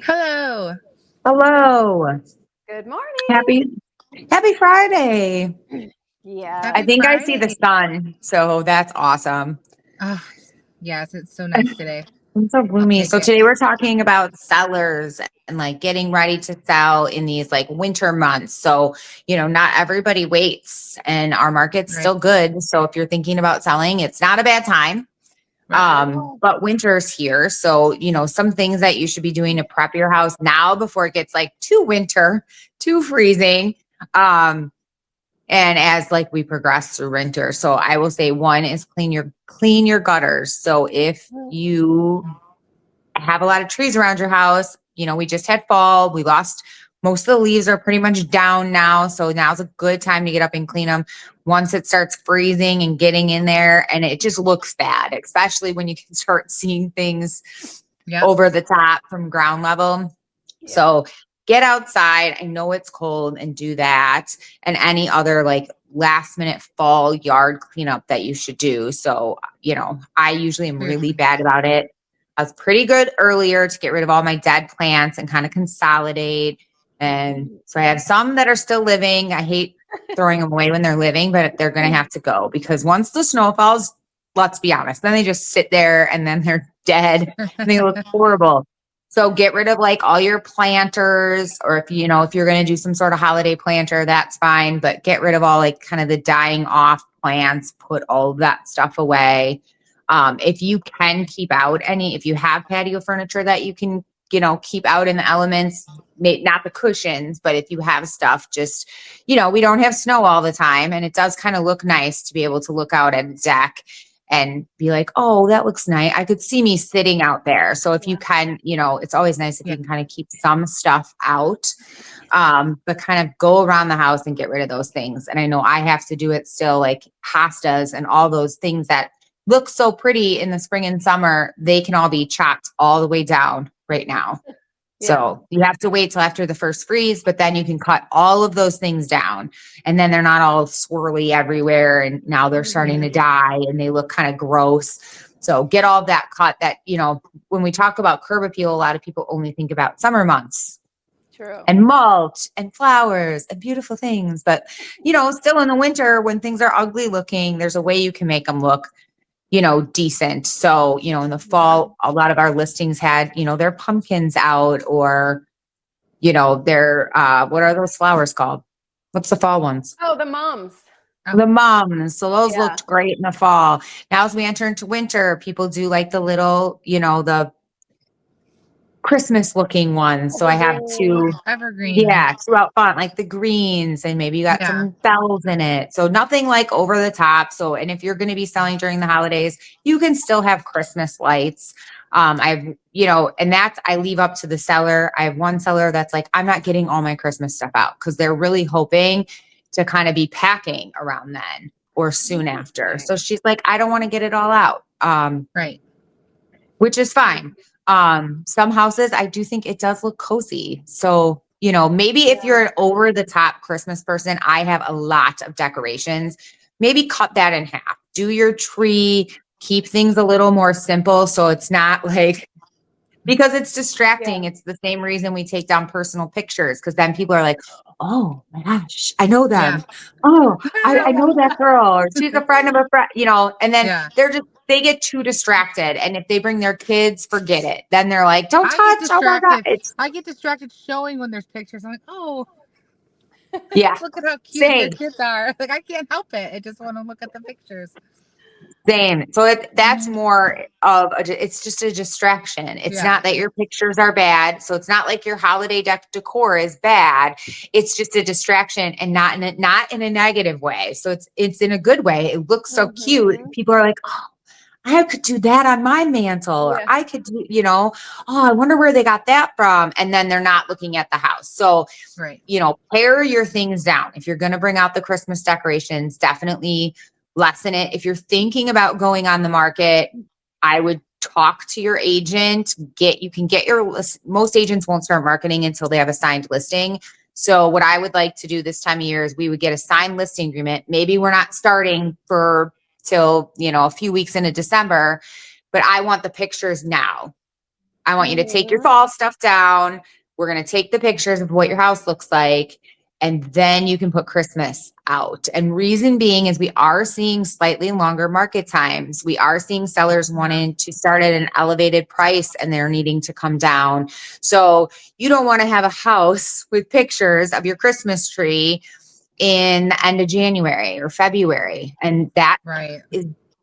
Hello. Hello. Good morning. Happy Happy Friday. I Happy Yes. think I see the Friday. sun, so that's awesome. Oh, yes, it's so nice today. It's so I'll gloomy. take So it. today we're talking about sellers and like getting ready to sell in these like winter months. So, not everybody waits and our market's Right. still good. So if you're thinking about selling, it's not a bad time. Right. But winter's here. So, some things that you should be doing to prep your house now before it gets like too winter, too freezing. Um, and as like we progress through winter. So I will say one is clean your gutters. So if you have a lot of trees around your house, we just had fall. We lost most of the leaves are pretty much down now. So now's a good time to get up and clean them once it starts freezing and getting in there. And it just looks bad, especially when you can start seeing things Yep. over the top from ground level. Yeah. So get outside. I know it's cold and do that. And any other like last minute fall yard cleanup that you should do. So, I usually am really Seriously. bad about it. I was pretty good earlier to get rid of all my dead plants and kind of consolidate. And so I have some that are still living. I hate throwing them away when they're living, but they're going to have to go because once the snow falls, let's be honest, then they just sit there and then they're dead and they look horrible. So get rid of like all your planters, or if you're going to do some sort of holiday planter, that's fine. But get rid of all like kind of the dying off plants, put all of that stuff away. If you can keep out if you have patio furniture that you can, keep out in the elements, not the cushions, but if you have stuff, just, we don't have snow all the time. And it does kind of look nice to be able to look out at a deck and be like, oh, that looks nice. I could see me sitting out there. So if you can, it's always nice if Yeah. you can kind of keep some stuff out, but kind of go around the house and get rid of those things. And I know I have to do it still, like hostas and all those things that look so pretty in the spring and summer, they can all be chopped all the way down right now. Yeah. So you have to wait till after the first freeze, but then you can cut all of those things down and then they're not all swirly everywhere. And now they're starting to die and they look kind of gross. So get all of that cut that, when we talk about curb appeal, a lot of people only think about summer months True. and mulch and flowers and beautiful things. But, still in the winter when things are ugly looking, there's a way you can make them look decent. So, in the fall, a lot of our listings had, their pumpkins out or, their, what are those flowers called? What's the fall ones? Oh, the moms. The mums. So those Yeah. looked great in the fall. Now, as we enter into winter, people do like the little, the Christmas looking ones. So I have two. Evergreen. Yeah, two out front, like the greens, and maybe you got Yeah. some bells in it. So nothing like over the top. So, and if you're going to be selling during the holidays, you can still have Christmas lights. And that's I leave up to the seller. I have one seller that's like, I'm not getting all my Christmas stuff out because they're really hoping to kind of be packing around then or soon after. So she's like, I don't want to get it all out. Right. Which is fine. Some houses, I do think it does look cozy. So, maybe if you're an over the top Christmas person, I have a lot of decorations. Maybe cut that in half. Do your tree, keep things a little more simple. So it's not like, because it's distracting. Yeah. It's the same reason we take down personal pictures because then people are like, oh my gosh, I know them. Yeah. Oh, I know that girl, or she's a friend of a friend, and then Yeah. they get too distracted. And if they bring their kids, forget it. Then they're like, don't I get touch. Oh my God. distracted. I get distracted showing when there's pictures. I'm like, oh, Yeah, look at how cute their same. kids are. Like I can't help it. I just want to look at the pictures. Same. So that's more of it's just a distraction. It's Yeah. not that your pictures are bad. So it's not like your holiday decor is bad. It's just a distraction and not in a negative way. So it's in a good way. It looks so cute. People are like, oh, I could do that on my mantle, or Yeah. I could do, oh, I wonder where they got that from. And then they're not looking at the house. So, Right. pare your things down. If you're going to bring out the Christmas decorations, definitely lessen it. If you're thinking about going on the market, I would talk to your agent. You can get your list. Most agents won't start marketing until they have a signed listing. So what I would like to do this time of year is we would get a signed listing agreement. Maybe we're not starting till, a few weeks into December, but I want the pictures now. I want you to take your Mhm. fall stuff down. We're going to take the pictures of what your house looks like. And then you can put Christmas out. And reason being is we are seeing slightly longer market times. We are seeing sellers wanting to start at an elevated price and they're needing to come down. So you don't want to have a house with pictures of your Christmas tree in the end of January or February. And Right.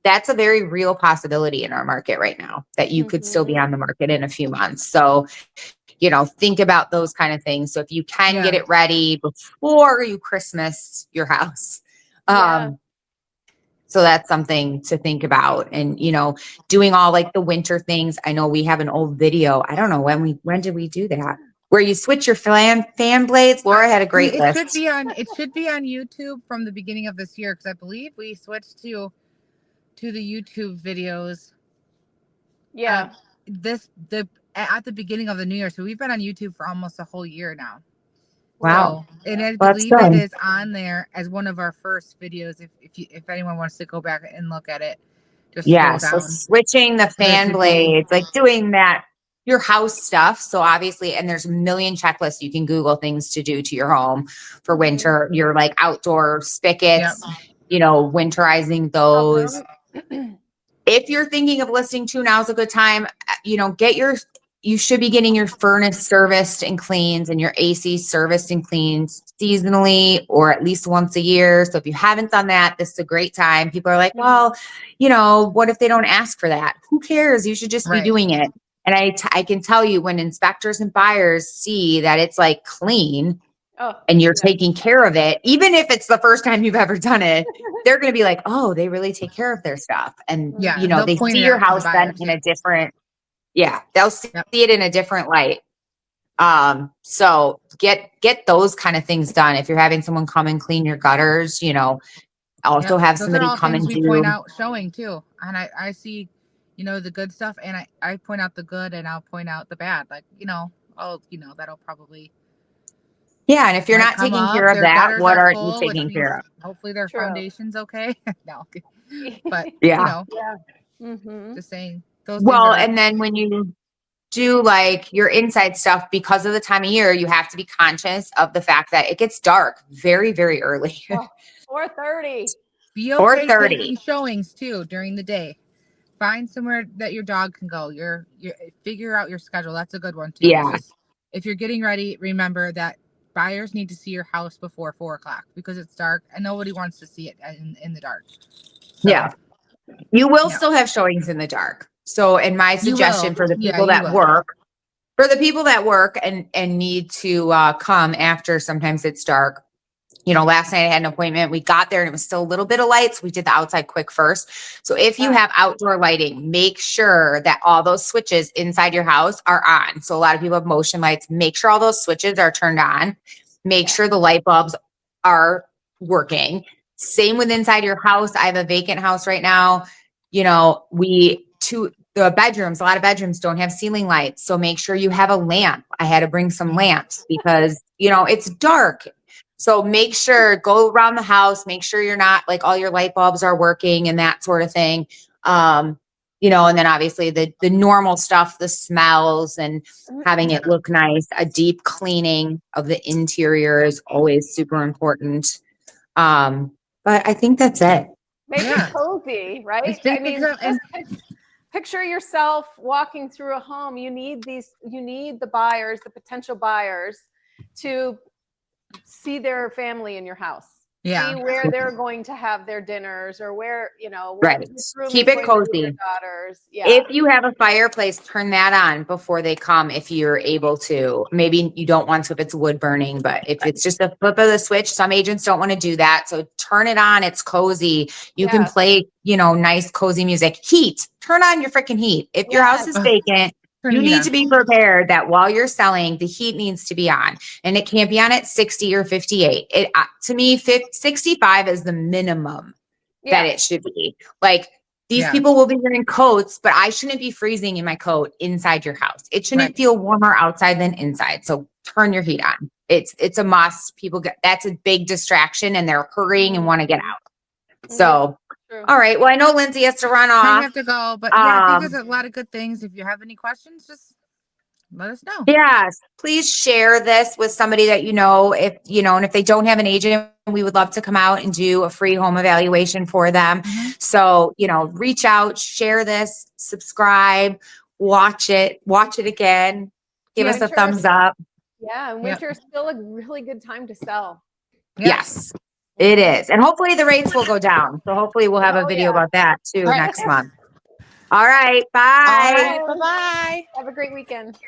that's a very real possibility in our market right now, that you could still be Mhm. on the market in a few months. So, think about those kind of things. So if you can Yeah. get it ready before you Christmas your house. Yeah. So that's something to think about. And, doing all like the winter things. I know we have an old video. I don't know when did we do that? Where you switch your fan blades. Laura had a great It should list. be on. It should be on YouTube from the beginning of this year because I believe we switched to the YouTube videos. Yeah. At the beginning of the new year, so we've been on YouTube for almost a whole year now. Wow. So, and I Well, that's believe it good. is on there as one of our first videos. If anyone wants to go back and look at it, just Yeah. scroll So down. switching the But it fan should be. blades, like doing that, your house stuff. So obviously, and there's a million checklists. You can Google things to do to your home for Mhm. winter, your like outdoor Yep. spigots, winterizing those. If you're thinking of listening to, now's a good time. You should be getting your furnace serviced and cleaned and your AC serviced and cleaned seasonally or at least once a year. So if you haven't done that, this is a great time. People are like, well, what if they don't ask for that? Who cares? You should just be Right. doing it. And I can tell you, when inspectors and buyers see that it's like clean Oh, and you're taking care of it, even if it's the first time you've ever done it, they're going to be like, oh, they really take care of their stuff. And, Yeah, they'll they point see it your out to the house buyer then in too. a different, they'll see Yep. it in a different light. So get those kind of things done. If you're having someone come and clean your gutters, also Yep. have Those are somebody all come things and we point do. out showing too. And I see, the good stuff and I point out the good and I'll point out the bad. Like, that'll probably Yeah. And if you're might not come taking up. care of Their that, gutters what are aren't you full, which taking means care of? hopefully their true. foundation's okay. No. But, Yeah. Yeah. Mhm. just saying those things Well, are and then when you do like your inside stuff, because of the time of year, you have to be conscious of the fact that it gets dark very, very early. Oh, 4:30. be Or okay 30. taking showings too during the day. Find somewhere that your dog can go. Your figure out your schedule. That's a good one too. It's Yeah. just if you're getting ready, remember that buyers need to see your house before 4 o'clock because it's dark and nobody wants to see it in the dark. So Yeah. You will yeah, still have showings in the dark. So, and my you will. suggestion for the Yeah, people you that will. work, and need to come after sometimes it's dark. Last night I had an appointment. We got there and it was still a little bit of lights. We did the outside quick first. So if you have outdoor lighting, make sure that all those switches inside your house are on. So a lot of people have motion lights. Make sure all those switches are turned on. Make sure the light bulbs are working. Same with inside your house. I have a vacant house right now. The bedrooms, a lot of bedrooms don't have ceiling lights. So make sure you have a lamp. I had to bring some lamps because, it's dark. So make sure, go around the house, make sure you're not like all your light bulbs are working and that sort of thing. And then obviously the normal stuff, the smells and having Yeah. it look nice. A deep cleaning of the interior is always super important. But I think that's it. Make Yeah. it cozy, right? It's big I mean, stuff, and picture yourself walking through a home. You need the buyers, the potential buyers, to see their family in your house. yeah. See where they're going to have their dinners or where, Right. this room Keep is it going to be cozy. your daughters. Yeah. If you have a fireplace, turn that on before they come if you're able to. Maybe you don't want to if it's wood burning, but if it's just a flip of the switch, some agents don't want to do that. So turn it on. It's cozy. You can play, nice, cozy music. Heat. Turn on your freaking heat. If your house is vacant, Turn you the heat need on. to be prepared that while you're selling, the heat needs to be on. And it can't be on at 60 or 58. To me, 65 is the minimum that it should be. Like, these people will be wearing coats, but I shouldn't be freezing in my coat inside your house. It shouldn't feel warmer outside than inside. So turn your heat on. It's a must. That's a big distraction and they're hurrying and want to get out. So, all right. Well, I know Lindsay has to run I off. have to go, but yeah, I think there's a lot of good things. If you have any questions, just let us know. Yes, please share this with somebody that you know. If you know, and if they don't have an agent, we would love to come out and do a free home evaluation for them. So, reach out, share this, subscribe, watch it again, give us a Winter- thumbs up. Yeah, and winter is still a really good time to sell. Yes, it is. And hopefully the rates will go down. So hopefully we'll have a video about that too Right. next month. All right, All bye. right. Bye-bye. Have a great weekend.